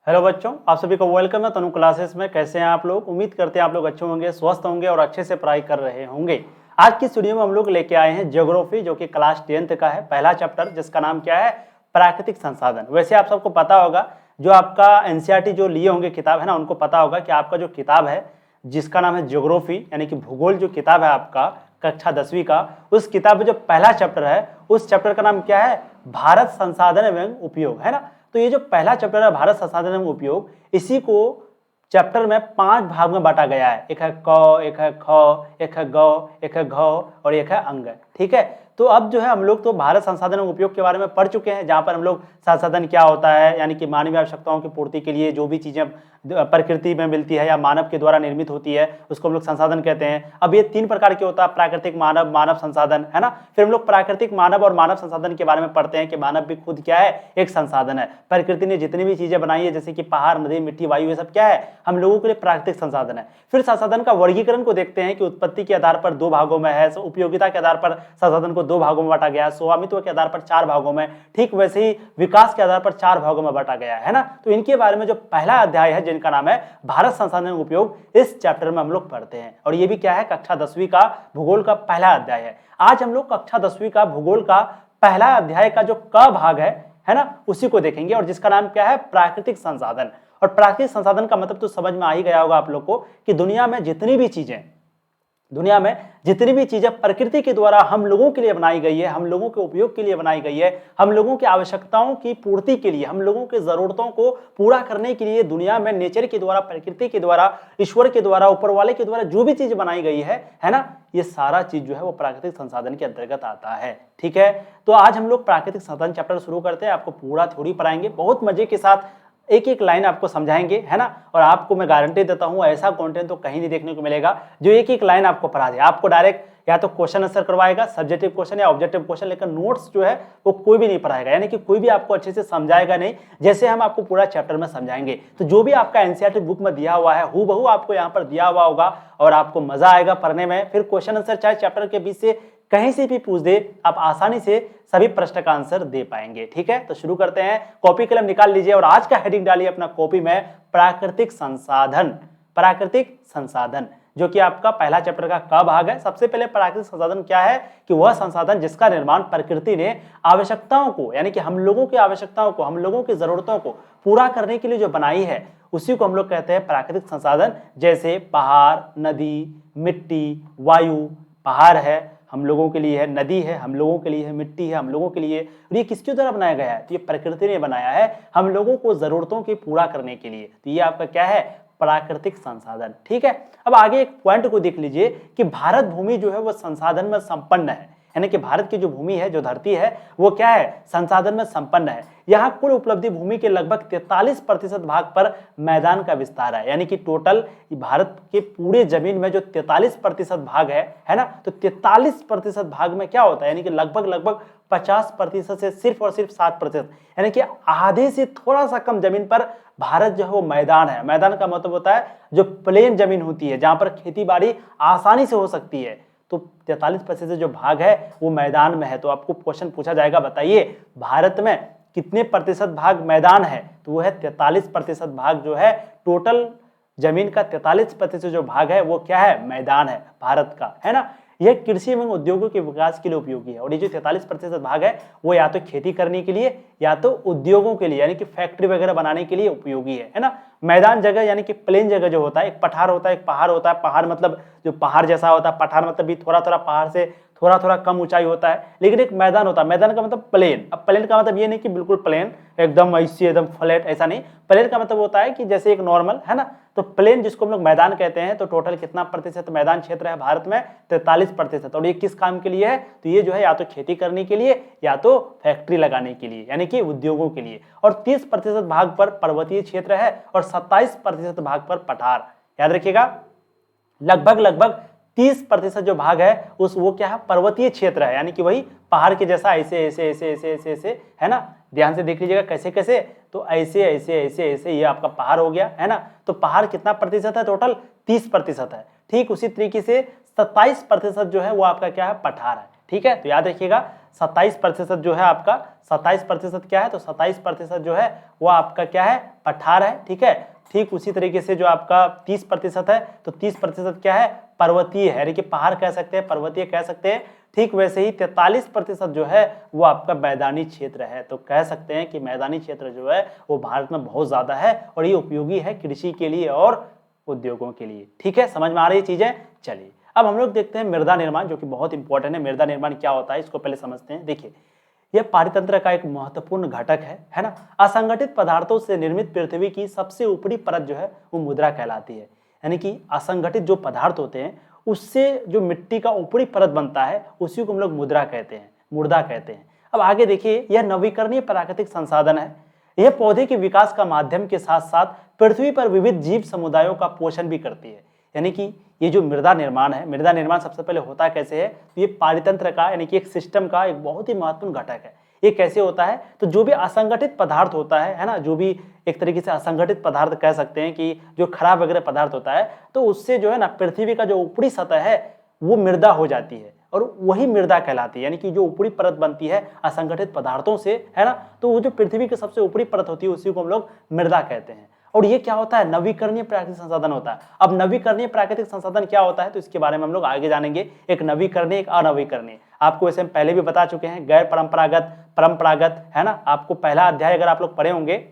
Hello बच्चों, आप सभी को वेलकम है तनु क्लासेस में। कैसे हैं आप लोग? उम्मीद करते हैं आप लोग अच्छे होंगे, स्वस्थ होंगे और अच्छे से पढ़ाई कर रहे होंगे। आज की वीडियो में हम लोग लेके आए हैं ज्योग्राफी, जो कि क्लास 10th का है पहला चैप्टर, जिसका नाम क्या है? प्राकृतिक संसाधन। वैसे आप सबको पता होगा, जो आपका एनसीईआरटी जो लिए होंगे किताब है ना, उनको पता होगा कि आपका जो किताब है जिसका नाम है ज्योग्राफी यानी कि भूगोल, जो किताब है आपका कक्षा 10वीं का, उस किताब में जो पहला चैप्टर है उस चैप्टर का नाम क्या है? भारत संसाधन एवं उपयोग, है ना। तो ये जो पहला चैप्टर है भारत संसाधन एवं उपयोग, इसी को चैप्टर में 5 भाग में बांटा गया है। एक है क, एक है ख, एक है ग, एक है घ और एक है अंग। ठीक है, तो अब जो है हम लोग तो भारत संसाधन एवं उपयोग के बारे में पढ़ चुके हैं, जहां पर हम लोग संसाधन क्या होता है यानी कि मानवीय आवश्यकताओं की पूर्ति के लिए जो भी चीजें प्रकृति में मिलती है या मानव के द्वारा निर्मित होती है उसको हम लोग संसाधन कहते हैं। अब ये 3 प्रकार के होता है, प्राकृतिक, मानव, मानव संसाधन, है ना। फिर हम लोग प्राकृतिक, मानव और मानव संसाधन के बारे में पढ़ते हैं कि मानव भी खुद क्या है? एक संसाधन है। प्रकृति ने जितनी भी चीजें बनाई है जैसे कि पहाड़, नदी, मिट्टी, वायु, ये सब क्या है? हम लोगों के लिए प्राकृतिक संसाधन है। फिर संसाधन का वर्गीकरण को देखते हैं कि उत्पत्ति के आधार पर 2 भागों में है, उपयोगिता के आधार पर संसाधन को 2 भागों में बांटा गया है, स्वामित्व के आधार पर 4 भागों में, ठीक वैसे ही विकास के आधार पर 4 भागों में बांटा गया है ना। तो इनके बारे में जो पहला अध्याय है जिनका नाम है भारत संसाधन उपयोग, इस चैप्टर में हम लोग पढ़ते हैं। और ये भी क्या है? कक्षा 10वीं का भूगोल का पहला अध्याय है। आज हम लोग कक्षा 10वीं का भूगोल का पहला अध्याय का जो क भाग है ना, उसी को देखेंगे, और जिसका नाम क्या है? प्राकृतिक संसाधन। और प्राकृतिक संसाधन का मतलब तो समझ में आ ही गया होगा आप लोग को कि दुनिया में जितनी भी चीजें प्रकृति के द्वारा हम लोगों के लिए बनाई गई है, हम लोगों के उपयोग के लिए बनाई गई है, हम लोगों की आवश्यकताओं की पूर्ति के लिए, हम लोगों के जरूरतों को पूरा करने के लिए दुनिया में नेचर के द्वारा, प्रकृति के द्वारा, ईश्वर के द्वारा, ऊपर वाले के द्वारा जो भी चीज बनाई गई है ना, ये सारा चीज जो है वो प्राकृतिक संसाधन के अंतर्गत आता है। ठीक है, तो आज हम लोग प्राकृतिक संसाधन चैप्टर शुरू करते हैं। आपको पूरा थ्योरी पढ़ाएंगे, बहुत मजे के साथ एक एक लाइन आपको समझाएंगे, है ना। और आपको मैं गारंटी देता हूं ऐसा कंटेंट तो कहीं नहीं देखने को मिलेगा जो एक एक लाइन आपको पढ़ा दे। आपको डायरेक्ट या तो क्वेश्चन आंसर करवाएगा, सब्जेक्टिव क्वेश्चन या ऑब्जेक्टिव क्वेश्चन, लेकिन नोट्स जो है वो कोई भी नहीं पढ़ाएगा, यानी कि कोई भी आपको अच्छे से समझाएगा नहीं, जैसे हम आपको पूरा चैप्टर में समझाएंगे। तो जो भी आपका एनसीईआरटी बुक में दिया हुआ है हूबहू आपको यहाँ पर दिया हुआ होगा और आपको मजा आएगा पढ़ने में। फिर क्वेश्चन आंसर चाहे चैप्टर के बीच से कहीं से भी पूछ दे, आप आसानी से सभी प्रश्न का आंसर दे पाएंगे। ठीक है, तो शुरू करते हैं। कॉपी कलम निकाल लीजिए और आज का हेडिंग डालिए अपना कॉपी में, प्राकृतिक संसाधन। प्राकृतिक संसाधन जो कि आपका पहला चैप्टर का क भाग है। सबसे पहले प्राकृतिक संसाधन क्या है? कि वह संसाधन जिसका निर्माण प्रकृति ने आवश्यकताओं को, यानी कि हम लोगों की आवश्यकताओं को, हम लोगों की जरूरतों को पूरा करने के लिए जो बनाई है उसी को हम लोग कहते हैं प्राकृतिक संसाधन। जैसे पहाड़, नदी, मिट्टी, वायु। पहाड़ है हम लोगों के लिए है, नदी है हम लोगों के लिए है, मिट्टी है हम लोगों के लिए। और ये किसके द्वारा बनाया गया है? तो ये प्रकृति ने बनाया है हम लोगों को जरूरतों की पूरा करने के लिए। तो ये आपका क्या है? प्राकृतिक संसाधन। ठीक है, अब आगे एक पॉइंट को देख लीजिए कि भारत भूमि जो है वो संसाधन में संपन्न है, यानी कि भारत की जो भूमि है, जो धरती है, वो क्या है? संसाधन में संपन्न है। यहाँ कुल उपलब्धि भूमि के लगभग 43% भाग पर मैदान का विस्तार है, यानी कि टोटल भारत के पूरे जमीन में जो 43% भाग है ना, तो 43% भाग में क्या होता है? यानी कि लगभग 50% से सिर्फ और सिर्फ 7%, यानी कि आधे से थोड़ा सा कम जमीन पर भारत जो है वो मैदान है। मैदान का मतलब होता है जो प्लेन जमीन होती है, जहां पर खेती बाड़ी आसानी से हो सकती है। तो 43% जो भाग है वो मैदान में है। तो आपको क्वेश्चन पूछा जाएगा, बताइए भारत में कितने प्रतिशत भाग मैदान है? तो वो है 43% भाग जो है, टोटल जमीन का 43% जो भाग है वो क्या है? मैदान है भारत का, है ना। यह कृषि एवं उद्योगों के विकास के लिए उपयोगी है। और ये जो 43% भाग है वो या तो खेती करने के लिए या तो उद्योगों के लिए, यानी कि फैक्ट्री वगैरह बनाने के लिए उपयोगी है ना। मैदान जगह यानी कि प्लेन जगह जो होता है, एक पठार होता है, एक पहाड़ होता है। पहाड़ मतलब जो पहाड़ जैसा होता है, पठार मतलब भी थोड़ा थोड़ा पहाड़ से थोड़ा कम ऊंचाई होता है। लेकिन एक मैदान होता है, मैदान का मतलब प्लेन। अब प्लेन का मतलब ये नहीं कि बिल्कुल प्लेन एकदम ऐसे एकदम फ्लैट, ऐसा नहीं। प्लेन का मतलब होता है कि जैसे एक नॉर्मल, है ना। तो प्लेन जिसको हम लोग मैदान कहते हैं, तो टोटल कितना प्रतिशत मैदान क्षेत्र है भारत में? 43%। और ये किस काम के लिए है? तो ये जो है या तो खेती करने के लिए या तो फैक्ट्री लगाने के लिए, यानी कि उद्योगों के लिए। और 30% भाग पर पर्वतीय क्षेत्र है और 27% भाग पर पठार। याद रखिएगा, लगभग 30% जो भाग है उस वो क्या है? पर्वतीय क्षेत्र है, यानी कि वही पहाड़ के जैसा ऐसे ऐसे ऐसे ऐसे ऐसे ऐसे, है ना। ध्यान से देख लीजिएगा कैसे कैसे, तो ऐसे ऐसे ऐसे ऐसे ये आपका पहाड़ हो गया, है ना। तो पहाड़ कितना प्रतिशत है? टोटल 30% है। ठीक उसी तरीके से 27% जो है वो आपका क्या है? पठार है। ठीक है, तो याद रखिएगा 27% जो है आपका 27% क्या है, तो 27% जो है वो आपका क्या है, पठार है। ठीक है, ठीक उसी तरीके से जो आपका 30% है, तो 30% क्या है, पर्वतीय है, यानी कि पहाड़ कह सकते हैं, पर्वतीय कह सकते हैं। ठीक वैसे ही 43% जो है वो आपका मैदानी क्षेत्र है। तो कह सकते हैं कि मैदानी क्षेत्र जो है वो भारत में बहुत ज्यादा है और ये उपयोगी है कृषि के लिए और उद्योगों के लिए। ठीक है, समझ में आ रही है चीजें। चलिए अब हम लोग देखते हैं मृदा निर्माण, जो कि बहुत इंपॉर्टेंट है। मृदा निर्माण क्या होता है इसको पहले समझते हैं। देखिए, यह पारितंत्र का एक महत्वपूर्ण घटक है ना। असंगठित पदार्थों से निर्मित पृथ्वी की सबसे ऊपरी परत जो है वो मुद्रा कहलाती है। यानी कि असंगठित जो पदार्थ होते हैं उससे जो मिट्टी का ऊपरी परत बनता है उसी को हम लोग मुद्रा कहते हैं, मुर्दा कहते हैं। अब आगे देखिए, यह नवीकरणीय प्राकृतिक संसाधन है। यह पौधे के विकास का माध्यम के साथ साथ पृथ्वी पर विविध जीव समुदायों का पोषण भी करती है। यानी कि ये जो मृदा निर्माण है, मृदा निर्माण सबसे पहले होता कैसे है, तो ये पारितंत्र का यानी कि एक सिस्टम का एक बहुत ही महत्वपूर्ण घटक है। ये कैसे होता है, तो जो भी असंगठित पदार्थ होता है ना, जो भी एक तरीके से असंगठित पदार्थ कह सकते हैं कि जो खराब वगैरह पदार्थ होता है, तो उससे जो है ना पृथ्वी का जो ऊपरी सतह है वो मृदा हो जाती है और वही मृदा कहलाती है। यानी कि जो ऊपरी परत बनती है असंगठित पदार्थों से, है ना, तो वो जो पृथ्वी की सबसे ऊपरी परत होती है उसी को हम लोग मृदा कहते हैं। और ये क्या होता है, नवीकरणीय प्राकृतिक संसाधन होता है। अब नवीकरणीय प्राकृतिक संसाधन क्या होता है, तो इसके बारे में हम लोग आगे जानेंगे। एक नवीकरणीय, एक अनवीकरणीय। आपको वैसे हम पहले भी बता चुके हैं, गैर परंपरागत, परंपरागत, है ना। आपको पहला अध्याय अगर आप लोग पढ़े होंगे,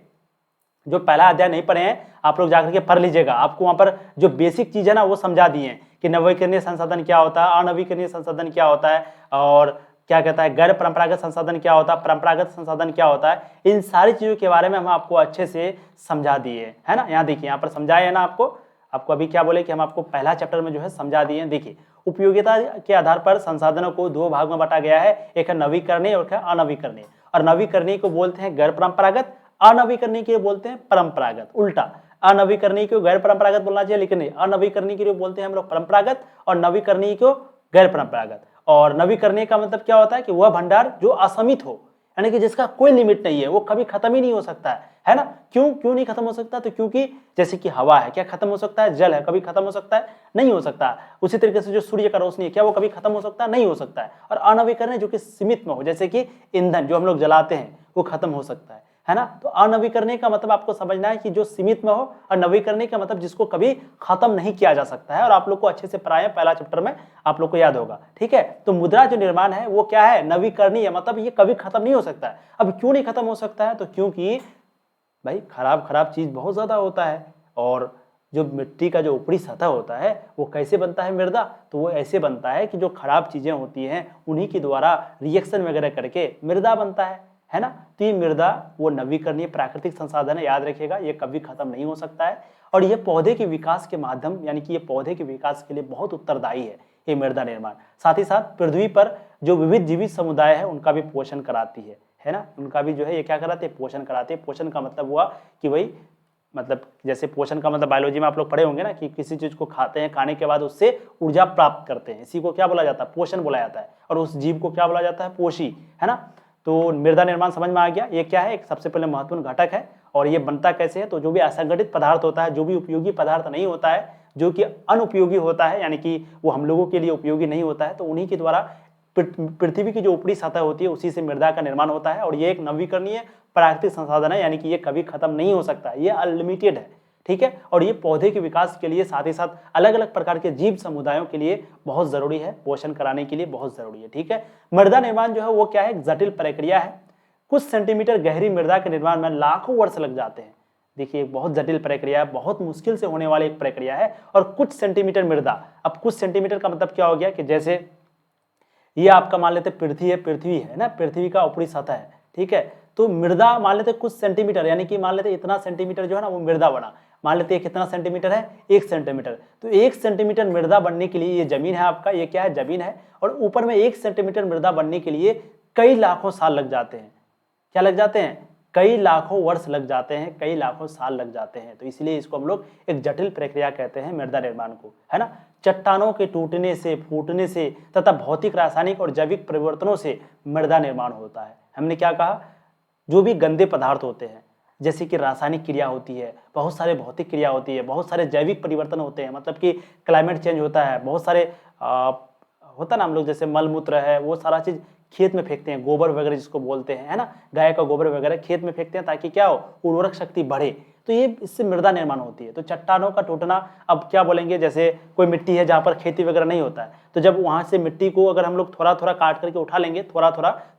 जो पहला अध्याय नहीं पढ़े हैं आप लोग जाकर के पढ़ लीजिएगा। आपको वहां पर जो बेसिक चीज है ना वो समझा दिए हैं कि नवीकरणीय संसाधन क्या होता है, अनवीकरणीय संसाधन क्या होता है, और क्या कहता है गैर परंपरागत संसाधन क्या होता है, परंपरागत संसाधन क्या होता है। इन सारी चीजों के बारे में हम आपको अच्छे से समझा दिए, है ना। यहाँ देखिए, यहाँ पर समझाए है ना आपको अभी क्या बोले कि हम आपको पहला चैप्टर में जो है समझा दिए हैं। देखिए, उपयोगिता के आधार पर संसाधनों को दो भाग में बांटा गया है, एक है नवीकरणीय और एक है अनवीकरणीय। और नवीकरणीय को बोलते हैं गैर परंपरागत, अनवीकरणीय के बोलते हैं परंपरागत। उल्टा, अनवीकरणीय को गैर परंपरागत बोलना चाहिए, लेकिन नहीं, अनवीकरणीय के लिए बोलते हैं हम लोग परंपरागत और नवीकरणीय को गैर परंपरागत। और नवीकरणीय का मतलब क्या होता है कि वह भंडार जो असीमित हो, यानी कि जिसका कोई लिमिट नहीं है, वो कभी खत्म ही नहीं हो सकता है ना। क्यों नहीं खत्म हो सकता, तो क्योंकि जैसे कि हवा है, क्या खत्म हो सकता है, जल है, कभी खत्म हो सकता है, नहीं हो सकता। उसी तरीके से जो सूर्य का रोशनी है, क्या वो कभी खत्म हो सकता है, नहीं हो सकता है। और अनवीकरणीय जो कि सीमित में हो, जैसे कि ईंधन जो हम लोग जलाते हैं वो खत्म हो सकता है ना। तो अनवीकरणीय का मतलब आपको समझना है कि जो सीमित में हो, और नवीकरणीय का मतलब जिसको कभी खत्म नहीं किया जा सकता है। और आप लोग को अच्छे से पढ़ाया पहला चैप्टर में, आप लोग को याद होगा। ठीक है, तो मुद्रा जो निर्माण है वो क्या है, नवीकरणीय, मतलब ये कभी खत्म नहीं हो सकता है। अब क्यों नहीं खत्म हो सकता है, तो क्योंकि भाई खराब चीज बहुत ज्यादा होता है। और जो मिट्टी का जो ऊपरी सतह होता है वो कैसे बनता है मृदा, तो वो ऐसे बनता है कि जो खराब चीजें होती हैं उन्हीं के द्वारा रिएक्शन वगैरह करके मृदा बनता है ना। तो ये मृदा वो नवीकरणीय प्राकृतिक संसाधन है, याद रखिएगा, ये कभी खत्म नहीं हो सकता है। और ये पौधे के विकास के माध्यम, यानी कि ये पौधे के विकास के लिए बहुत उत्तरदायी है ये मृदा निर्माण। साथ ही साथ पृथ्वी पर जो विविध जीवित समुदाय है उनका भी पोषण कराती है ना। उनका भी जो है ये क्या कराते हैं, पोषण कराते हैं। पोषण का मतलब हुआ कि वही, मतलब जैसे पोषण का मतलब बायोलॉजी में आप लोग पढ़े होंगे ना कि किसी चीज को खाते हैं, खाने के बाद उससे ऊर्जा प्राप्त करते हैं, इसी को क्या बोला जाता है, पोषण बोला जाता है। और उस जीव को क्या बोला जाता है, पोषी, है ना। तो मृदा निर्माण समझ में आ गया, ये क्या है, एक सबसे पहले महत्वपूर्ण घटक है। और ये बनता कैसे है, तो जो भी असंगठित पदार्थ होता है, जो भी उपयोगी पदार्थ नहीं होता है, जो कि अनुपयोगी होता है, यानी कि वो हम लोगों के लिए उपयोगी नहीं होता है, तो उन्हीं के द्वारा पृथ्वी की जो ऊपरी सतह होती है उसी से मृदा का निर्माण होता है। और ये एक नवीकरणीय प्राकृतिक संसाधन है, यानी कि ये कभी खत्म नहीं हो सकता, ये अनलिमिटेड है। ठीक है, और ये पौधे के विकास के लिए, साथ ही साथ अलग अलग प्रकार के जीव समुदायों के लिए बहुत जरूरी है, पोषण कराने के लिए बहुत जरूरी है। ठीक है, मृदा निर्माण जो है वो क्या है, एक जटिल प्रक्रिया है। कुछ सेंटीमीटर गहरी मृदा के निर्माण में लाखों वर्ष लग जाते हैं। देखिए, बहुत जटिल प्रक्रिया है, बहुत मुश्किल से होने वाली एक प्रक्रिया है। और कुछ सेंटीमीटर मृदा, अब कुछ सेंटीमीटर का मतलब क्या हो गया कि जैसे ये आपका मान लेते पृथ्वी है ना, पृथ्वी का ऊपरी सतह है। ठीक है, तो मृदा मान लेते कुछ सेंटीमीटर, यानी कि मान लेते इतना सेंटीमीटर जो है ना वो मृदा बना। मान लेते हैं कितना सेंटीमीटर है, 1 सेंटीमीटर। तो 1 सेंटीमीटर मृदा बनने के लिए, ये जमीन है आपका, ये क्या है, जमीन है। और ऊपर में 1 सेंटीमीटर मृदा बनने के लिए कई लाखों साल लग जाते हैं। क्या लग जाते हैं, कई लाखों वर्ष लग जाते हैं, कई लाखों साल लग जाते हैं। तो इसलिए इसको हम लोग एक जटिल प्रक्रिया कहते हैं मृदा निर्माण को, है ना। चट्टानों के टूटने से, फूटने से तथा भौतिक, रासायनिक और जैविक परिवर्तनों से मृदा निर्माण होता है। हमने क्या कहा, जो भी गंदे पदार्थ होते हैं, जैसे कि रासायनिक क्रिया होती है, बहुत सारे भौतिक क्रिया होती है, बहुत सारे जैविक परिवर्तन होते हैं, मतलब कि क्लाइमेट चेंज होता है, बहुत सारे होता ना, हम लोग जैसे मल मूत्र है, वो सारा चीज खेत में फेंकते हैं, गोबर वगैरह जिसको बोलते हैं, है ना, गाय का गोबर वगैरह खेत में फेंकते हैं ताकि क्या हो, उर्वरक शक्ति बढ़े। तो ये इससे मृदा निर्माण होती है। तो चट्टानों का टूटना, अब क्या बोलेंगे, जैसे कोई मिट्टी है जहाँ पर खेती वगैरह नहीं होता है, तो जब वहाँ से मिट्टी को अगर हम लोग थोड़ा थोड़ा काट करके उठा लेंगे,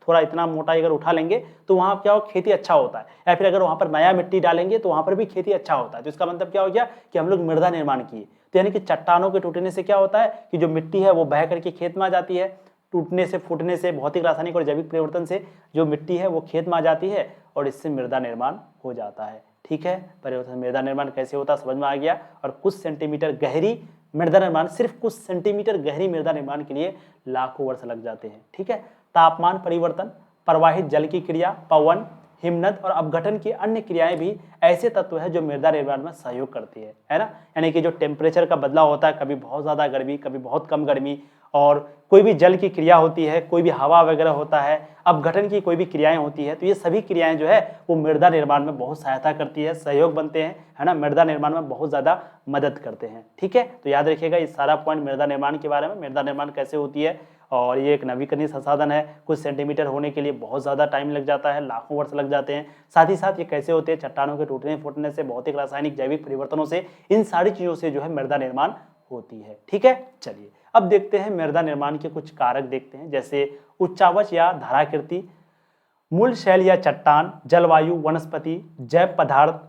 थोड़ा इतना मोटा अगर उठा लेंगे तो वहाँ क्या हो, खेती अच्छा होता है। या फिर अगर वहाँ पर नया मिट्टी डालेंगे तो वहाँ पर भी खेती अच्छा होता है। तो इसका मतलब क्या हो गया कि हम लोग मृदा निर्माण किए। तो यानी कि चट्टानों के टूटने से क्या होता है कि जो मिट्टी है वो बह करके खेत में आ जाती है। टूटने से, फूटने से, भौतिक, रासायनिक और जैविक परिवर्तन से जो मिट्टी है वो खेत में आ जाती है और इससे मृदा निर्माण हो जाता है। ठीक है, परिवर्तन मृदा निर्माण कैसे होता है समझ में आ गया। और कुछ सेंटीमीटर गहरी मृदा निर्माण, सिर्फ कुछ सेंटीमीटर गहरी मृदा निर्माण के लिए लाखों वर्ष लग जाते हैं। ठीक है, तापमान परिवर्तन, प्रवाहित जल की क्रिया, पवन, हिमनद और अपघटन की अन्य क्रियाएं भी ऐसे तत्व है जो मृदा निर्माण में सहयोग करती है ना। यानी कि जो टेम्परेचर का बदलाव होता है, कभी बहुत ज़्यादा गर्मी, कभी बहुत कम गर्मी, और कोई भी जल की क्रिया होती है, कोई भी हवा वगैरह होता है, अपघटन की कोई भी क्रियाएं होती है, तो ये सभी क्रियाएं जो है वो मृदा निर्माण में बहुत सहायता करती है, सहयोग बनते हैं, है ना, मृदा निर्माण में बहुत ज़्यादा मदद करते हैं। ठीक है, तो याद रखिएगा ये सारा पॉइंट मृदा निर्माण के बारे में, मृदा निर्माण कैसे होती है। और ये एक नवीकरणीय संसाधन है, कुछ सेंटीमीटर होने के लिए बहुत ज़्यादा टाइम लग जाता है, लाखों वर्ष लग जाते हैं। साथ ही साथ ये कैसे होते हैं, चट्टानों के टूटने फूटने से, भौतिक, रासायनिक, जैविक परिवर्तनों से, इन सारी चीज़ों से जो है मृदा निर्माण होती है। ठीक है, चलिए अब देखते हैं मृदा निर्माण के कुछ कारक देखते हैं, जैसे उच्चावच या धाराकृति, मूल शैल या चट्टान, जलवायु, वनस्पति, जैव पदार्थ,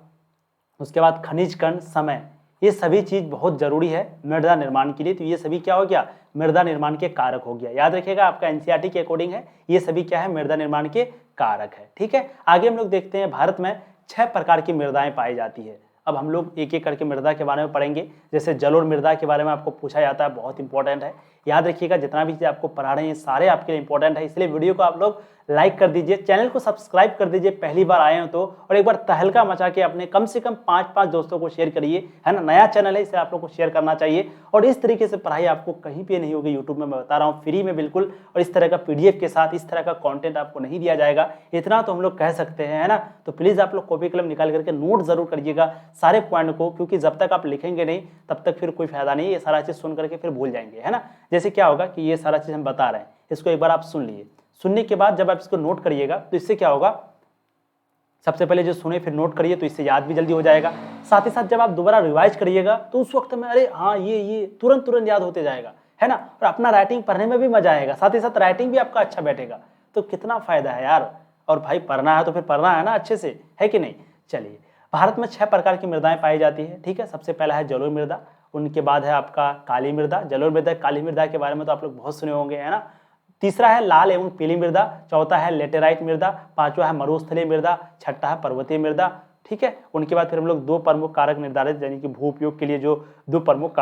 उसके बाद खनिज कण, समय, ये सभी चीज बहुत जरूरी है मृदा निर्माण के लिए। तो ये सभी क्या हो गया, मृदा निर्माण के कारक हो गया। याद रखिएगा आपका एनसीईआरटी के अकॉर्डिंग है, ये सभी क्या है, मृदा निर्माण के कारक है। ठीक है, आगे हम लोग देखते हैं भारत में 6 प्रकार की मृदाएं पाई जाती है। अब हम लोग एक एक करके मृदा के बारे में पढ़ेंगे। जैसे जलोढ़ मृदा के बारे में आपको पूछा जाता है, बहुत इंपॉर्टेंट है, याद रखिएगा जितना भी चीज आपको पढ़ा रहे हैं सारे आपके लिए इंपॉर्टेंट है, इसलिए वीडियो को आप लोग लाइक कर दीजिए, चैनल को सब्सक्राइब कर दीजिए पहली बार आए हो तो, और एक बार तहलका मचा के अपने कम से कम 5-5 दोस्तों को शेयर करिए, है ना, नया चैनल है इसे आप लोग को शेयर करना चाहिए। और इस तरीके से पढ़ाई आपको कहीं पे नहीं होगी, यूट्यूब में मैं बता रहा हूँ, फ्री में बिल्कुल, और इस तरह का पीडीएफ के साथ इस तरह का कंटेंट आपको नहीं दिया जाएगा, इतना तो हम लोग कह सकते हैं, है ना। तो प्लीज आप लोग कॉपी कलम निकाल करके नोट जरूर करिएगा सारे पॉइंट को, क्योंकि जब तक आप लिखेंगे नहीं तब तक फिर कोई फायदा नहीं, ये सारा चीज सुन करके फिर भूल जाएंगे, है ना। जैसे क्या होगा कि ये सारा चीज हम बता रहे हैं, इसको एक बार आप सुन लिए, सुनने के बाद जब आप इसको नोट करिएगा तो इससे क्या होगा, सबसे पहले जो सुने फिर नोट करिए तो इससे याद भी जल्दी हो जाएगा। साथ ही साथ जब आप दोबारा रिवाइज करिएगा तो उस वक्त में अरे हाँ ये तुरंत याद होते जाएगा, है ना, और अपना राइटिंग पढ़ने में भी मजा आएगा, साथ ही साथ राइटिंग भी आपका अच्छा बैठेगा। तो कितना फायदा है यार, और भाई पढ़ना है तो फिर पढ़ना है ना अच्छे से, है कि नहीं। चलिए, भारत में 6 प्रकार की मृदाएं पाई जाती है। ठीक है, सबसे पहला है जलोढ़ मृदा, उनके बाद है आपका काली मृदा। जलोढ़ मृदा, काली मृदा के बारे में तो आप लोग बहुत सुने होंगे, है ना। तीसरा है लाल एवं पीली मृदा, चौथा है लेटेराइट मृदा, पांचवा है मरुस्थलीय मृदा, छठा है पर्वतीय मृदा। ठीक है, उनके बाद फिर हम लोग 2 प्रमुख कारक निर्धारित, यानी कि भू उपयोग के लिए जो 2 प्रमुख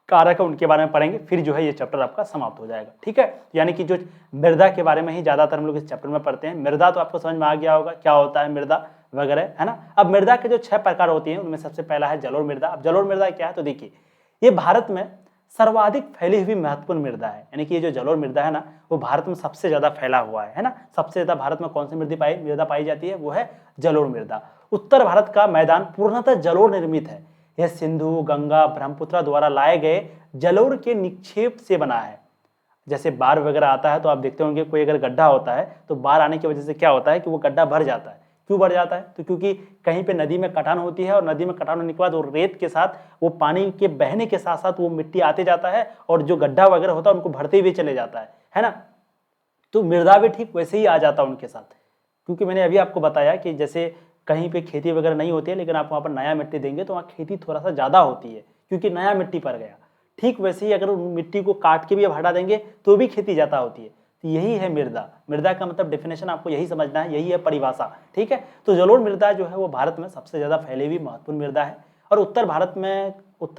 कारक है उनके बारे में पढ़ेंगे, फिर जो है ये चैप्टर आपका समाप्त हो जाएगा। ठीक है, यानी कि जो मृदा के बारे में ही ज्यादातर हम लोग इस चैप्टर में पढ़ते हैं। मृदा तो आपको समझ में आ गया होगा क्या होता है मृदा वगैरह, है ना। अब मृदा के जो 6 प्रकार होती हैं उनमें सबसे पहला है जलोढ़ मृदा। अब जलोढ़ मृदा क्या है, तो देखिए ये भारत में सर्वाधिक फैली हुई महत्वपूर्ण मृदा है, यानी कि ये जो जलोढ़ मृदा है ना वो भारत में सबसे ज्यादा फैला हुआ है ना। सबसे ज्यादा भारत में कौन सी मृदा पाई जाती है, वो है जलोढ़ मृदा। उत्तर भारत का मैदान पूर्णतः जलोढ़ निर्मित है, यह सिंधु, गंगा, ब्रह्मपुत्र द्वारा लाए गए जलोढ़ के निक्षेप से बना है। जैसे बाढ़ वगैरह आता है तो आप देखते होंगे कोई अगर गड्ढा होता है तो बाढ़ आने की वजह से क्या होता है कि वो गड्ढा भर जाता है। क्यों बढ़ जाता है, तो क्योंकि कहीं पे नदी में कटान होती है, और नदी में कटान होने के बाद वो रेत के साथ, वो पानी के बहने के साथ साथ वो मिट्टी आते जाता है, और जो गड्ढा वगैरह होता है उनको भरते हुए चले जाता है ना। तो मृदा भी ठीक वैसे ही आ जाता है उनके साथ, क्योंकि मैंने अभी आपको बताया कि जैसे कहीं पे खेती वगैरह नहीं होती है, लेकिन आप वहाँ पर नया मिट्टी देंगे तो वहाँ खेती थोड़ा सा ज्यादा होती है, क्योंकि नया मिट्टी पर गया। ठीक वैसे ही अगर मिट्टी को काट के भी अब हटा देंगे तो भी खेती ज्यादा होती है। तो यही है मृदा। मृदा का मतलब डेफिनेशन आपको यही समझना है, यही है परिभाषा। ठीक है, तो जलोढ़ मृदा जो है वो भारत में सबसे ज्यादा फैली हुई महत्वपूर्ण मृदा है। और उत्तर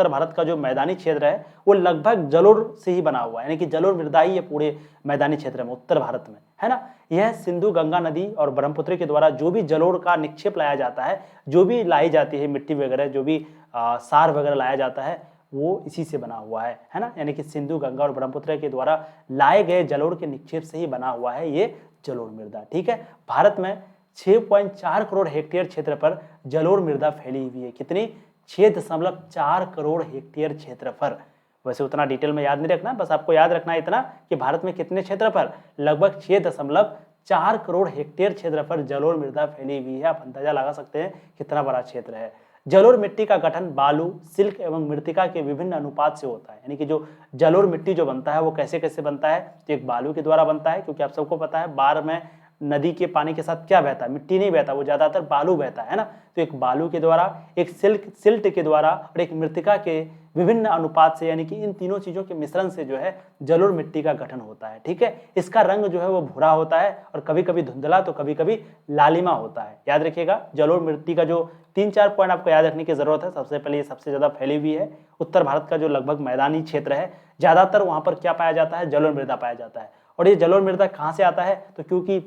भारत का जो मैदानी क्षेत्र है वो लगभग जलोढ़ से ही बना हुआ है, यानी कि जलोढ़ मृदा ही है पूरे मैदानी क्षेत्र में उत्तर भारत में, है ना। यह सिंधु, गंगा नदी और ब्रह्मपुत्र के द्वारा जो भी जलोढ़ का निक्षेप लाया जाता है, जो भी लाई जाती है मिट्टी वगैरह, जो भी सार वगैरह लाया जाता है, वो इसी से बना हुआ है ना। यानी कि सिंधु, गंगा और ब्रह्मपुत्र के द्वारा लाए गए जलोढ़ के निक्षेप से ही बना हुआ है ये जलोढ़ मृदा। ठीक है, भारत में 6.4 करोड़ हेक्टेयर क्षेत्र पर जलोढ़ मृदा फैली हुई है। कितनी, 6.4 करोड़ हेक्टेयर क्षेत्र पर वैसे उतना डिटेल में याद नहीं रखना, बस आपको याद रखना है इतना कि भारत में कितने क्षेत्र पर, लगभग 6.4 करोड़ हेक्टेयर क्षेत्र पर जलोढ़ मृदा फैली हुई है। आप अंदाजा लगा सकते हैं कितना बड़ा क्षेत्र है। जलोढ़ मिट्टी का गठन बालू, सिल्क एवं मृत्तिका के विभिन्न अनुपात से होता है। यानी कि जो जलोढ़ मिट्टी जो बनता है वो कैसे कैसे बनता है, तो एक बालू के द्वारा बनता है, क्योंकि आप सबको पता है बाढ़ में नदी के पानी के साथ क्या बहता है, मिट्टी नहीं बहता, वो ज्यादातर बालू बहता है ना। तो एक बालू के द्वारा, एक सिल्ट के द्वारा और एक मृत्तिका के विभिन्न अनुपात से, यानी कि इन तीनों चीजों के मिश्रण से जो है जलोढ़ मिट्टी का गठन होता है। ठीक है, इसका रंग जो है वो भूरा होता है और कभी कभी धुंधला तो कभी कभी लालिमा होता है। याद रखिएगा, जलोढ़ मिट्टी का जो 3-4 पॉइंट आपको याद रखने की जरूरत है। सबसे पहले ये सबसे ज्यादा फैली हुई है उत्तर भारत का जो लगभग मैदानी क्षेत्र है, ज्यादातर वहां पर क्या पाया जाता है, जलोढ़ मृदा पाया जाता है। और ये जलोढ़ मृदा कहाँ से आता है, तो क्योंकि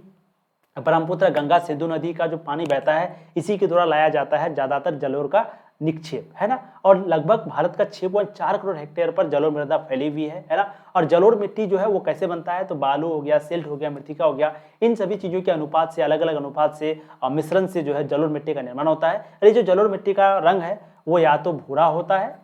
ब्रह्मपुत्र गंगा सिंधु नदी का जो पानी बहता है इसी के द्वारा लाया जाता है ज्यादातर जलोढ़ का निक्षेप, है ना। और लगभग भारत का 6.4 करोड़ हेक्टेयर पर जलोढ़ मृदा फैली हुई है ना। और जलोढ़ मिट्टी जो है वो कैसे बनता है, तो बालू हो गया, सिल्ट हो गया, मृत्तिका हो गया, इन सभी चीजों के अनुपात से, अलग अलग अनुपात से मिश्रण से जो है जलोढ़ मिट्टी का निर्माण होता है। और ये जो जलोढ़ मिट्टी का रंग है वो या तो भूरा होता है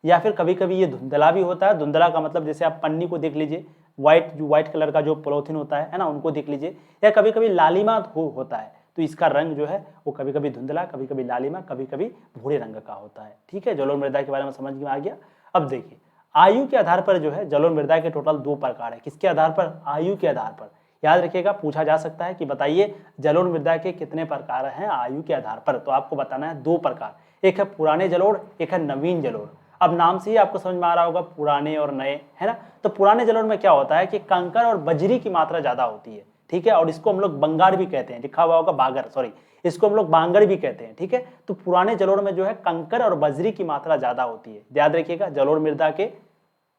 या फिर कभी कभी ये धुंधला भी होता है। धुंधला का मतलब जैसे आप पन्नी को देख लीजिए, व्हाइट कलर का जो पॉलीथीन होता है ना, उनको देख लीजिए, या कभी कभी लालिमा होता है। तो इसका रंग जो है वो कभी कभी धुंधला, कभी कभी लालिमा, कभी कभी भूरे रंग का होता है। ठीक है, जलोढ़ मृदा के बारे में समझ में आ गया। अब देखिए, आयु के आधार पर जो है जलोढ़ मृदा के टोटल 2 प्रकार है। किसके आधार पर, आयु के आधार पर। याद रखिएगा, पूछा जा सकता है कि बताइए जलोढ़ मृदा के कितने प्रकार हैं आयु के आधार पर, तो आपको बताना है 2 प्रकार, एक है पुराने जलोढ़, एक है नवीन जलोढ़। अब नाम से ही आपको समझ में आ रहा होगा पुराने और नए, है ना। तो पुराने जलोढ़ में क्या होता है कि कंकर और बजरी की मात्रा ज्यादा होती है। ठीक है, और इसको हम लोग बंगार भी कहते हैं, लिखा हुआ होगा बागर, सॉरी, इसको हम लोग बांगर भी कहते हैं। ठीक है, तो पुराने जलोढ़ में जो है कंकर और बजरी की मात्रा ज्यादा होती है। याद रखिएगा, जलोढ़ मृदा के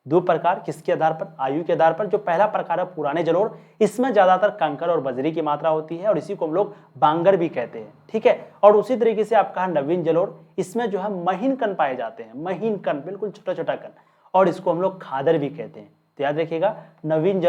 2 प्रकार, किसके आधार पर, आयु के आधार पर। जो पहला प्रकार है पुराने जलोढ़, इसमें ज्यादातर कंकर और बजरी की मात्रा होती है और इसी को हम लोग बांगर भी कहते हैं। ठीक है, और उसी तरीके से आपका नवीन जलोढ़, इसमें जो है महीन कण पाए जाते हैं, महीन कण, बिल्कुल छोटा छोटा कण, और इसको हम लोग खादर भी कहते हैं। तो याद रखिएगा, नवीन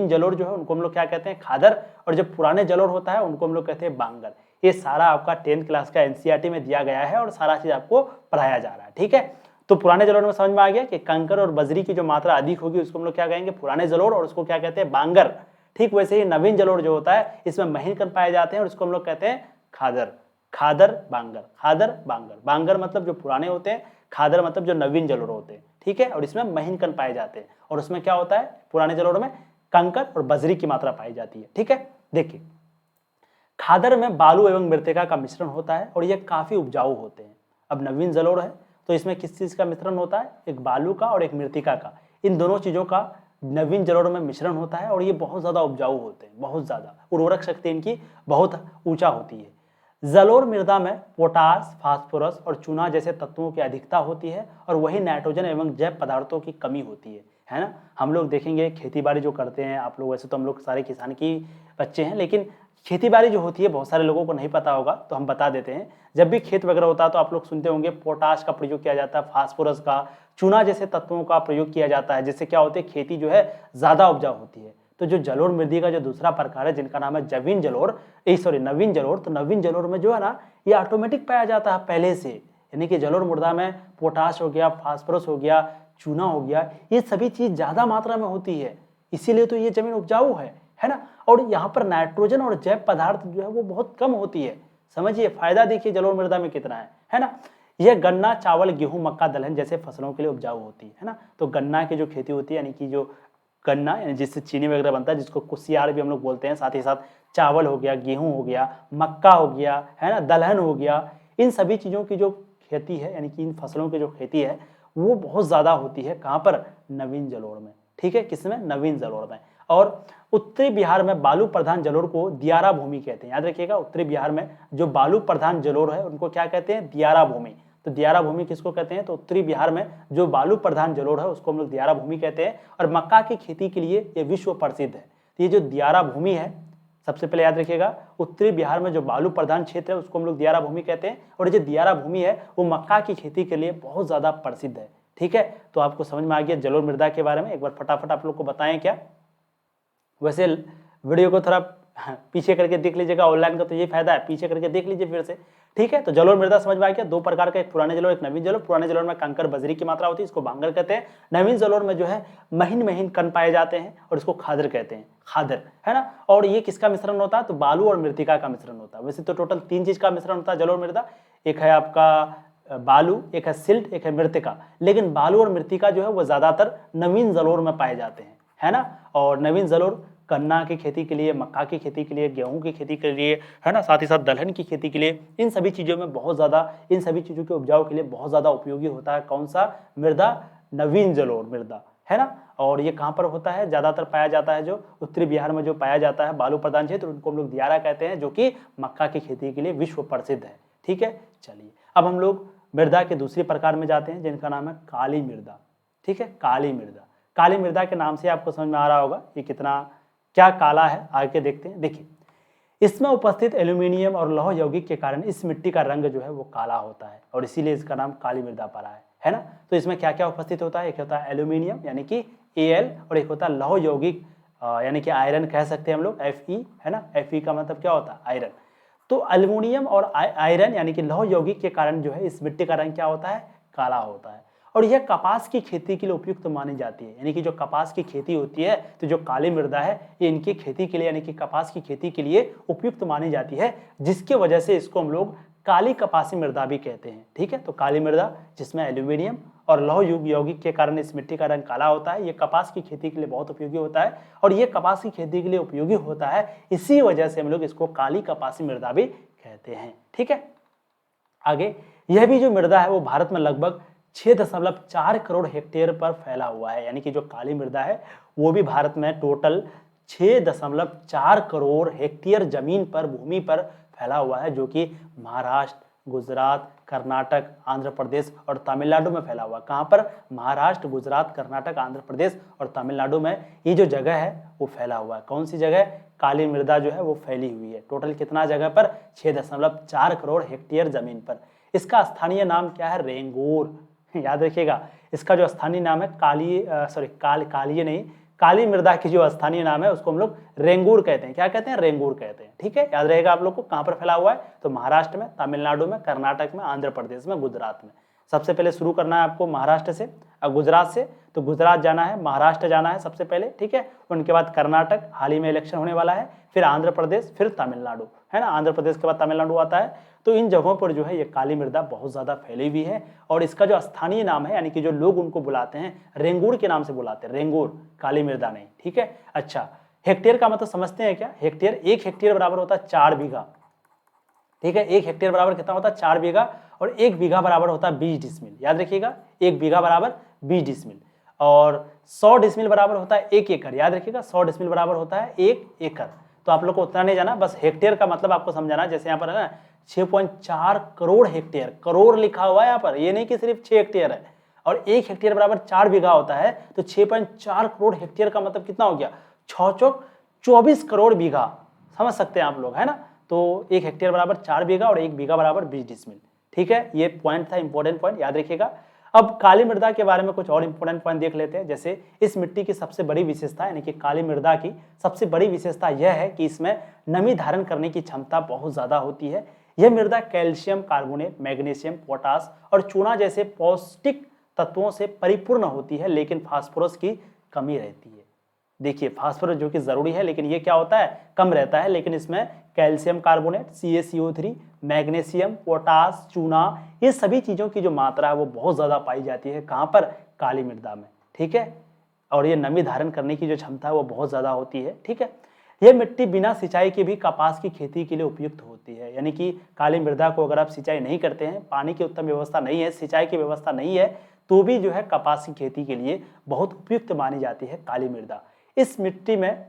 जलोढ़ जो है उनको हम लोग क्या कहते हैं, खादर, और जो पुराने जलोढ़ होता है उनको हम लोग कहते हैं बांगर। ये सारा आपका 10th क्लास का एनसीईआरटी में दिया गया है और सारा चीज आपको पढ़ाया जा रहा है। ठीक है, तो पुराने जलोढ़ में समझ में आ गया कि कंकर और बजरी की जो मात्रा अधिक होगी उसको हम लोग क्या कहेंगे, पुराने जलोढ़, और उसको क्या कहते हैं, बांगर। ठीक वैसे ही नवीन जलोढ़ जो होता है इसमें महीन कण पाए जाते हैं और इसको हम लोग कहते हैं खादर। खादर बांगर, खादर बांगर। बांगर मतलब जो पुराने होते हैं, खादर मतलब जो नवीन जलोढ़ होते हैं। ठीक है, और इसमें महीन कण पाए जाते हैं और उसमें क्या होता है, पुराने जलोढ़ में कंकर और बजरी की मात्रा पाई जाती है। ठीक है, देखिए, खादर में बालू एवं मृत्तिका का मिश्रण होता है और ये काफी उपजाऊ होते हैं। अब नवीन जलोढ़ है तो इसमें किस चीज का मिश्रण होता है, एक बालू का और एक मृत्तिका का, इन दोनों चीजों का नवीन जलोढ़ में मिश्रण होता है और ये बहुत ज्यादा उपजाऊ होते हैं, बहुत ज्यादा, उर्वरक शक्ति इनकी बहुत ऊंचा होती है। जलोढ़ मृदा में पोटास, फास्फोरस और चूना जैसे तत्वों की अधिकता होती है और वही नाइट्रोजन एवं जैव पदार्थों की कमी होती है ना। हम लोग देखेंगे खेती बाड़ी जो करते हैं आप लोग, वैसे तो हम लोग सारे किसान की बच्चे हैं, लेकिन खेती बाड़ी जो होती है बहुत सारे लोगों को नहीं पता होगा तो हम बता देते हैं। जब भी खेत वगैरह होता है तो आप लोग सुनते होंगे पोटाश का प्रयोग किया जाता है, फास्फोरस का, चूना जैसे तत्वों का प्रयोग किया जाता है, जिससे क्या होती है, खेती जो है ज्यादा उपजाऊ होती है। तो जो जलोढ़ मृदा का जो दूसरा प्रकार है जिनका नाम है नवीन जलोढ़, तो नवीन जलोढ़ में जो है ना ये ऑटोमेटिक पाया जाता है पहले से, यानी कि जलोढ़ मृदा में पोटाश हो गया, फास्फोरस हो गया, चूना हो गया, ये सभी चीज ज्यादा मात्रा में होती है, इसीलिए तो ये जमीन उपजाऊ है ना। और यहाँ पर नाइट्रोजन और जैव पदार्थ जो है वो बहुत कम होती है। समझिए फायदा, देखिए जलोढ़ मृदा में कितना है ना। यह गन्ना, चावल, गेहूं, मक्का, दलहन जैसे फसलों के लिए उपजाऊ होती है ना। तो गन्ना की जो खेती होती है, यानी कि जो गन्ना जिससे चीनी वगैरह बनता है, जिसको कुसियार भी हम लोग बोलते हैं, साथ ही साथ चावल हो गया, गेहूं हो गया, मक्का हो गया, है ना, दलहन हो गया, इन सभी चीजों की जो खेती है, यानी कि इन फसलों की जो खेती है वो बहुत ज्यादा होती है। कहाँ पर, नवीन जलोढ़ में। ठीक है, किसमें, नवीन जलोढ़ में। और उत्तरी बिहार में बालू प्रधान जलोढ़ को दियारा भूमि कहते हैं। याद रखिएगा, उत्तरी बिहार में जो बालू प्रधान जलोढ़ है उनको क्या कहते हैं, दियारा भूमि। तो दियारा भूमि किसको कहते हैं, तो उत्तरी बिहार में जो बालू प्रधान जलोढ़ है उसको हम लोग दियारा भूमि कहते हैं। और मक्का की खेती के लिए ये विश्व प्रसिद्ध है। तो ये जो दियारा भूमि है, सबसे पहले याद रखिएगा, उत्तरी बिहार में जो बालू प्रधान क्षेत्र है उसको हम लोग दियारा भूमि कहते हैं। और जो दियारा भूमि है वो मक्का की खेती के लिए बहुत ज्यादा प्रसिद्ध है। ठीक है, तो आपको समझ में आ गया जलोढ़ मृदा के बारे में। एक बार फटाफट आप लोग को बताएं क्या, वैसे वीडियो को थोड़ा पीछे करके देख लीजिएगा, ऑनलाइन का तो ये फायदा है, पीछे करके देख लीजिए फिर से, ठीक है, तो जलोढ़ मृदा समझ में आ गया। दो प्रकार का, एक पुराने जलोढ़, एक नवीन जलोढ़। पुराने जलोढ़ में कंकर बजरी की मात्रा होती है, इसको भांगर कहते हैं। नवीन जलोढ़ में जो है महीन महीन कण पाए जाते हैं और इसको खादर कहते हैं, खादर, है ना। और ये किसका मिश्रण होता है, तो बालू और मृतिका का मिश्रण होता है। वैसे तो टोटल 3 चीज का मिश्रण होता है जलोढ़ मृदा, एक है आपका बालू, एक है सिल्ट, एक है मृतिका। लेकिन बालू और मृतिका जो है वो ज्यादातर नवीन जलोढ़ में पाए जाते हैं, है ना। और नवीन जलोढ़ गन्ना की खेती के लिए, मक्का की खेती के लिए, गेहूं की खेती के लिए, है ना, साथ ही साथ दलहन की खेती के लिए, इन सभी चीजों में बहुत ज्यादा, इन सभी चीजों के उपजाऊ के लिए बहुत ज्यादा उपयोगी होता है कौन सा मृदा, नवीन जलोढ़ मृदा, है ना। और ये कहाँ पर होता है, ज्यादातर पाया जाता है जो उत्तरी बिहार में जो पाया जाता है बालू प्रधान क्षेत्र, उनको हम लोग दियारा कहते हैं, जो कि मक्का की खेती के लिए विश्व प्रसिद्ध है। ठीक है, चलिए अब हम लोग मृदा के दूसरे प्रकार में जाते हैं जिनका नाम है काली मृदा। ठीक है, काली मृदा। काली मृदा के नाम से आपको समझ में आ रहा होगा ये कितना क्या काला है, आगे देखते हैं। देखिए, इसमें उपस्थित एल्यूमिनियम और लौह यौगिक के कारण इस मिट्टी का रंग जो है वो काला होता है और इसीलिए इसका नाम काली मृदा पड़ा है ना। तो इसमें क्या क्या उपस्थित होता है, एक होता है एल्यूमिनियम यानी कि Al, और एक होता है लौह यौगिक यानी कि आयरन कह सकते हैं हम लोग, Fe, है ना। Fe का मतलब क्या होता है, आयरन। तो एल्यूमिनियम और आयरन यानी कि लौह यौगिक के कारण जो है इस मिट्टी का रंग क्या होता है, काला होता है। और यह कपास की खेती के लिए उपयुक्त मानी जाती है, यानी कि जो कपास की खेती होती है तो जो काली मृदा है ये इनकी खेती के लिए यानी कि कपास की खेती के लिए उपयुक्त मानी जाती है, जिसके वजह से इसको हम लोग काली कपासी मृदा भी कहते हैं। ठीक है, तो काली मृदा जिसमें एल्यूमिनियम और लौह यौगिक के कारण इस मिट्टी का रंग काला होता है, ये कपास की खेती के लिए बहुत उपयोगी होता है। और ये कपास की खेती के लिए उपयोगी होता है, इसी वजह से हम लोग इसको काली कपासी मृदा भी कहते हैं। ठीक है, आगे यह भी जो मृदा है वो भारत में लगभग 6.4 करोड़ हेक्टेयर पर फैला हुआ है, यानी कि जो काली मृदा है वो भी भारत में टोटल 6.4 करोड़ हेक्टेयर जमीन पर, भूमि पर फैला हुआ है, जो कि महाराष्ट्र, गुजरात, कर्नाटक, आंध्र प्रदेश और तमिलनाडु में फैला हुआ है। कहाँ पर, महाराष्ट्र, गुजरात, कर्नाटक, आंध्र प्रदेश और तमिलनाडु में ये जो जगह है वो फैला हुआ है। कौन सी जगह, काली मृदा जो है वो फैली हुई है। टोटल कितना जगह पर, 6.4 करोड़ हेक्टेयर जमीन पर। इसका स्थानीय नाम क्या है, रेंगूर। याद रखिएगा, इसका जो स्थानीय नाम है काली मृदा की जो स्थानीय नाम है उसको हम लोग रेंगूर कहते हैं। क्या कहते हैं, रेंगूर कहते हैं। ठीक है, याद रहेगा आप लोग को। कहाँ पर फैला हुआ है, तो महाराष्ट्र में, तमिलनाडु में, कर्नाटक में, आंध्र प्रदेश में, गुजरात में। सबसे पहले शुरू करना है आपको महाराष्ट्र से और गुजरात से, तो गुजरात जाना है, महाराष्ट्र जाना है सबसे पहले। ठीक है, उनके बाद कर्नाटक, हाल ही में इलेक्शन होने वाला है, फिर आंध्र प्रदेश, फिर तमिलनाडु, है ना। आंध्र प्रदेश के बाद तमिलनाडु आता है। तो इन जगहों पर जो है ये काली मृदा बहुत ज्यादा फैली हुई है और इसका जो स्थानीय नाम है यानी कि जो लोग उनको बुलाते हैं रेंगूर के नाम से बुलाते हैं, रेंगूर, काली मृदा नहीं। ठीक है, अच्छा, हेक्टेयर का मतलब समझते हैं क्या, हेक्टेयर, 1 हेक्टेयर बराबर होता है 4 बीघा। ठीक है, 1 हेक्टेयर बराबर कितना होता है, 4 बीघा, और 1 बीघा बराबर होता है 20 डिसमिल। याद रखिएगा, 1 बीघा बराबर 20 डिसमिल, और 100 डिसमिल बराबर होता है 1 एकड़। याद रखिएगा, 100 डिसमिल बराबर होता है 1 एकड़। तो आप लोग को उतना नहीं जाना, बस हेक्टेयर का मतलब आपको समझाना। जैसे यहाँ पर है ना 6.4 करोड़ हेक्टेयर, करोड़ लिखा हुआ है यहाँ पर, ये नहीं कि सिर्फ 6 हेक्टेयर है। और 1 हेक्टेयर बराबर 4 बीघा होता है, तो 6.4 करोड़ हेक्टेयर का मतलब कितना हो गया, 6 चौक 24 करोड़ बीघा। समझ सकते हैं आप लोग, है ना। तो 1 हेक्टेयर बराबर 4 बीघा और 1 बीघा बराबर 20 डिसमिल। ठीक है, ये पॉइंट था, इंपॉर्टेंट पॉइंट, याद रखिएगा। अब काली मृदा के बारे में कुछ और इंपॉर्टेंट पॉइंट देख लेते हैं। जैसे इस मिट्टी की सबसे बड़ी विशेषता यानी कि काली मृदा की सबसे बड़ी विशेषता यह है कि इसमें नमी धारण करने की क्षमता बहुत ज्यादा होती है। यह मृदा कैल्शियम कार्बोनेट, मैग्नीशियम, पोटास और चूना जैसे पौष्टिक तत्वों से परिपूर्ण होती है, लेकिन फास्फोरस की कमी रहती है। देखिए, फास्फोरस जो कि जरूरी है लेकिन ये क्या होता है, कम रहता है। लेकिन इसमें calcium carbonate, CaCO3, magnesium, potash, चूना, ये सभी चीजों की जो मात्रा है वो बहुत ज्यादा पाई जाती है। कहाँ पर, काली मृदा में। ठीक है, और ये नमी धारण करने की जो क्षमता है वो बहुत ज्यादा होती है। ठीक है, यह मिट्टी बिना सिंचाई के भी कपास की खेती के लिए उपयुक्त होती है। यानी कि काली मृदा को अगर आप सिंचाई नहीं करते हैं, पानी की उत्तम व्यवस्था नहीं है, सिंचाई की व्यवस्था नहीं है, तो भी जो है कपास की खेती के लिए बहुत उपयुक्त मानी जाती है काली मृदा। इस मिट्टी में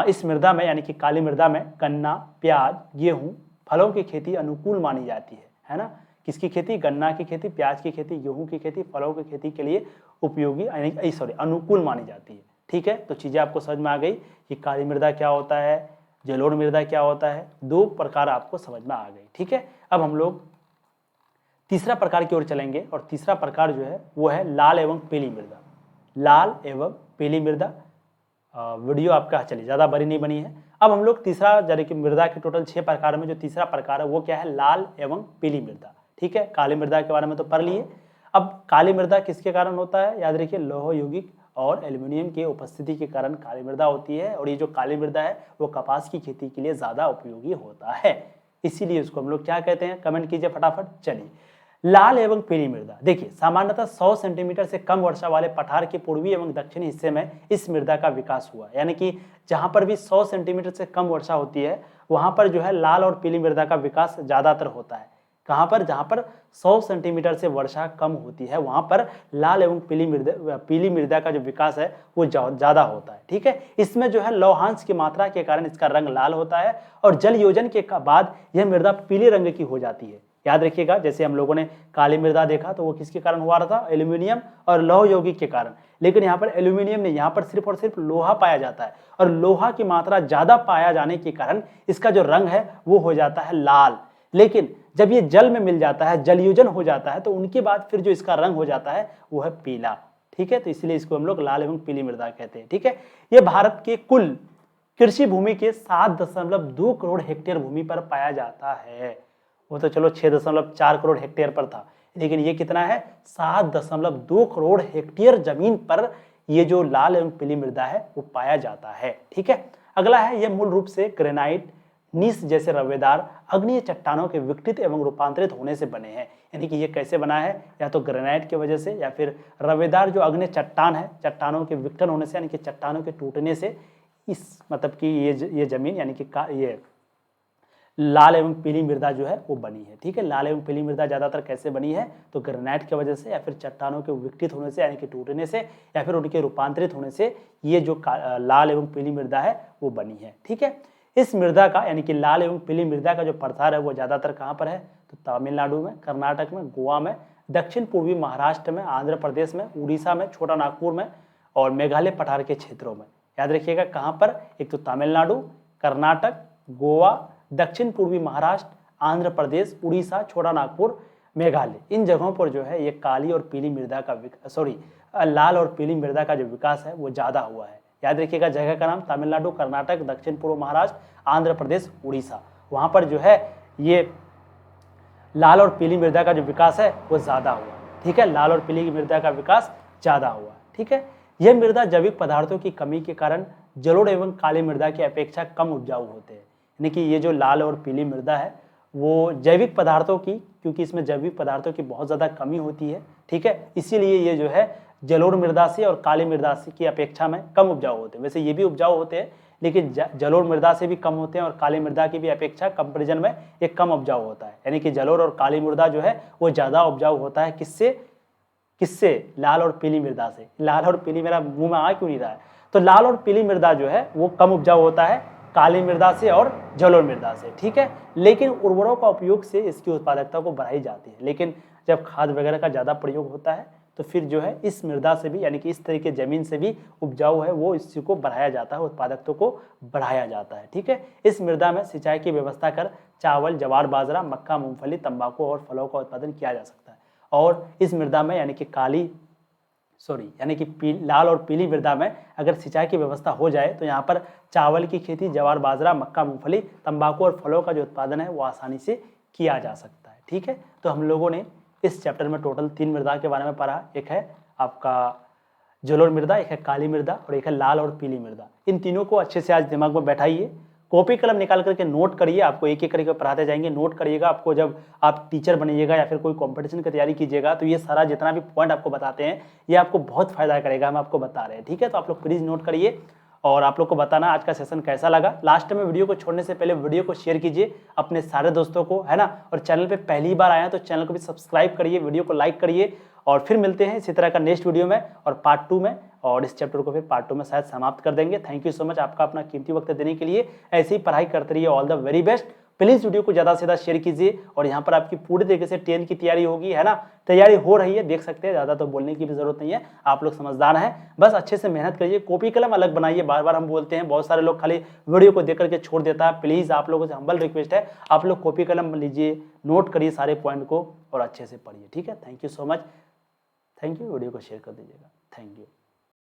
इस मृदा में यानी कि काली मृदा में गन्ना, प्याज, गेहूं, फलों की खेती अनुकूल मानी जाती है ना। किसकी खेती, गन्ना की खेती, प्याज की खेती, गेहूं की खेती, फलों की खेती के लिए उपयोगी अनुकूल मानी जाती है। ठीक है, तो चीजें आपको समझ में आ गई कि काली मृदा क्या होता है, जलोढ़ मृदा क्या होता है, 2 प्रकार आपको समझ में आ गई। ठीक है, अब हम लोग तीसरा प्रकार की ओर चलेंगे और तीसरा प्रकार जो है वो है लाल एवं पीली मृदा। लाल एवं पीली मृदा। वीडियो आपका चलिए ज़्यादा बड़ी नहीं बनी है, अब हम लोग तीसरा, यानी कि मृदा के टोटल 6 प्रकार में जो तीसरा प्रकार है वो क्या है, लाल एवं पीली मृदा। ठीक है, काली मृदा के बारे में तो पढ़ लिए। अब काली मृदा किसके कारण होता है, याद रखिए लौह यौगिक और एल्यूमिनियम की उपस्थिति के कारण काली मृदा होती है। और ये जो काली मृदा है वो कपास की खेती के लिए ज्यादा उपयोगी होता है, इसीलिए उसको हम लोग क्या कहते हैं, कमेंट कीजिए फटाफट। चलिए, लाल एवं पीली मृदा, देखिए सामान्यतः 100 सेंटीमीटर से कम वर्षा वाले पठार के पूर्वी एवं दक्षिणी हिस्से में इस मृदा का विकास हुआ। यानी कि जहां पर भी 100 सेंटीमीटर से कम वर्षा होती है वहां पर जो है लाल और पीली मृदा का विकास ज्यादातर होता है। कहां पर, जहां पर 100 सेंटीमीटर से वर्षा कम होती है वहां पर लाल एवं पीली मृदा का जो विकास है वो ज्यादा होता है। ठीक है, इसमें जो है लौहांश की मात्रा के कारण इसका रंग लाल होता है और जल योजन के बाद यह मृदा पीले रंग की हो जाती है। याद रखिएगा, जैसे हम लोगों ने काली मृदा देखा तो वो किसके कारण हुआ था, एल्यूमिनियम और लौह यौगिक के कारण। लेकिन यहाँ पर एल्यूमिनियम नहीं, यहाँ पर सिर्फ और सिर्फ लोहा पाया जाता है और लोहा की मात्रा ज्यादा पाया जाने के कारण इसका जो रंग है वो हो जाता है लाल। लेकिन जब ये जल में मिल जाता है, जलयोजन हो जाता है, तो उनके बाद फिर जो इसका रंग हो जाता है वो है पीला। ठीक है, तो इसलिए इसको हम लोग लाल एवं पीली मृदा कहते हैं। ठीक है, ये भारत के कुल कृषि भूमि के 7.2 करोड़ हेक्टेयर भूमि पर पाया जाता है। वो तो चलो 6.4 करोड़ हेक्टेयर पर था, लेकिन ये कितना है, 7.2 करोड़ हेक्टेयर जमीन पर ये जो लाल एवं पीली मृदा है वो पाया जाता है। ठीक है, अगला है, यह मूल रूप से ग्रेनाइट, नीस जैसे रवेदार अग्नीय चट्टानों के विकसित एवं रूपांतरित होने से बने हैं। यानी कि ये कैसे बना है, या तो ग्रेनाइट की वजह से या फिर रवेदार जो अग्नि चट्टान है, चट्टानों के विघटन होने से, यानी कि चट्टानों के टूटने से इस मतलब कि ये जमीन यानी कि ये लाल एवं पीली मृदा जो है वो बनी है। ठीक है, लाल एवं पीली मृदा ज्यादातर कैसे बनी है, तो ग्रेनाइट की वजह से या फिर चट्टानों के विघटित होने से यानी कि टूटने से या फिर उनके रूपांतरित होने से ये जो लाल एवं पीली मृदा है वो बनी है। ठीक है, इस मृदा का यानी कि लाल एवं पीली मृदा का जो प्रसार है वो ज्यादातर कहाँ पर है, तो तमिलनाडु में, कर्नाटक में, गोवा में, दक्षिण पूर्वी महाराष्ट्र में, आंध्र प्रदेश में, उड़ीसा में, छोटा नागपुर में और मेघालय पठार के क्षेत्रों में। याद रखिएगा कहाँ पर, एक तो तमिलनाडु, कर्नाटक, गोवा, दक्षिण पूर्वी महाराष्ट्र, आंध्र प्रदेश, उड़ीसा, छोटा नागपुर, मेघालय, इन जगहों पर जो है ये काली और पीली मृदा का लाल और पीली मृदा का जो विकास है वो ज्यादा हुआ है। याद रखिएगा जगह का नाम तमिलनाडु, कर्नाटक, दक्षिण पूर्व महाराष्ट्र, आंध्र प्रदेश, उड़ीसा, वहां पर जो है ये लाल और पीली मृदा का जो विकास है वो ज्यादा हुआ। ठीक है, लाल और पीली मृदा का विकास ज्यादा हुआ। ठीक है, यह मृदा जैविक पदार्थों की कमी के कारण जलोढ़ एवं काली मृदा की अपेक्षा कम उपजाऊ होते हैं। यानी कि ये जो लाल और पीली मृदा है वो जैविक पदार्थों की, क्योंकि इसमें जैविक पदार्थों की बहुत ज़्यादा कमी होती है। ठीक है, इसीलिए ये जो है जलोढ़ मृदा से और काली मृदा से की अपेक्षा में कम उपजाऊ होते हैं। वैसे ये भी उपजाऊ होते हैं लेकिन जलोढ़ मृदा से भी कम होते हैं और काली मृदा की भी अपेक्षा कंपेरिजन में ये कम उपजाऊ होता है। यानी कि जलोढ़ और काली मृदा जो है वो ज़्यादा उपजाऊ होता है किससे, लाल और पीली मृदा से। लाल और पीली, मेरा मुंह में आ क्यों नहीं रहा है, तो लाल और पीली मृदा जो है वो कम उपजाऊ होता है काली मृदा से और जलोढ़ मृदा से। ठीक है, लेकिन उर्वरकों का उपयोग से इसकी उत्पादकता को बढ़ाई जाती है। लेकिन जब खाद वगैरह का ज़्यादा प्रयोग होता है तो फिर जो है इस मृदा से भी यानी कि इस तरीके जमीन से भी उपजाऊ है वो इसी को बढ़ाया जाता है, उत्पादकता को बढ़ाया जाता है। ठीक है, इस मृदा में सिंचाई की व्यवस्था कर चावल, जवार, बाजरा, मक्का, मूंगफली, तंबाकू और फलों का उत्पादन किया जा सकता है। और इस मृदा में यानी कि लाल और पीली मृदा में अगर सिंचाई की व्यवस्था हो जाए तो यहाँ पर चावल की खेती, जवार, बाजरा, मक्का, मूंगफली, तंबाकू और फलों का जो उत्पादन है वो आसानी से किया जा सकता है। ठीक है, तो हम लोगों ने इस चैप्टर में टोटल 3 मृदा के बारे में पढ़ा। एक है आपका जलोढ़ मृदा, एक है काली मृदा और एक है लाल और पीली मृदा। इन तीनों को अच्छे से आज दिमाग में बैठाइए, कॉपी कलम निकाल करके नोट करिए। आपको एक एक करके पढ़ाते जाएंगे, नोट करिएगा। आपको जब आप टीचर बनिएगा या फिर कोई कंपटीशन की तैयारी कीजिएगा तो ये सारा जितना भी पॉइंट आपको बताते हैं ये आपको बहुत फायदा करेगा, हम आपको बता रहे हैं। ठीक है, तो आप लोग प्लीज़ नोट करिए और आप लोग को बताना आज का सेशन कैसा लगा। लास्ट में वीडियो को छोड़ने से पहले वीडियो को शेयर कीजिए अपने सारे दोस्तों को, है ना। और चैनल पे पहली बार आए हैं तो चैनल को भी सब्सक्राइब करिए, वीडियो को लाइक करिए। और फिर मिलते हैं इसी तरह का नेक्स्ट वीडियो में और पार्ट 2 में, और इस चैप्टर को फिर पार्ट 2 में शायद समाप्त कर देंगे। थैंक यू सो मच आपका अपना कीमती वक्त देने के लिए। ऐसे ही पढ़ाई करते रहिए, all the very best. Please video को ज़्यादा से ज़्यादा शेयर कीजिए और यहाँ पर आपकी पूरी तरीके से 10 की तैयारी होगी, है ना। तैयारी हो रही है, देख सकते हैं, ज़्यादा तो बोलने की भी जरूरत नहीं है, आप लोग समझदार हैं। बस अच्छे से मेहनत करिए, कॉपी कलम अलग बनाइए। बार बार हम बोलते हैं, बहुत सारे लोग खाली वीडियो को देख करके छोड़ देता है। प्लीज़ आप लोगों से हम्बल रिक्वेस्ट है, आप लोग कॉपी कलम लीजिए, नोट करिए सारे पॉइंट को और अच्छे से पढ़िए। ठीक है, thank you so much, thank you. Video को शेयर कर दीजिएगा, थैंक यू।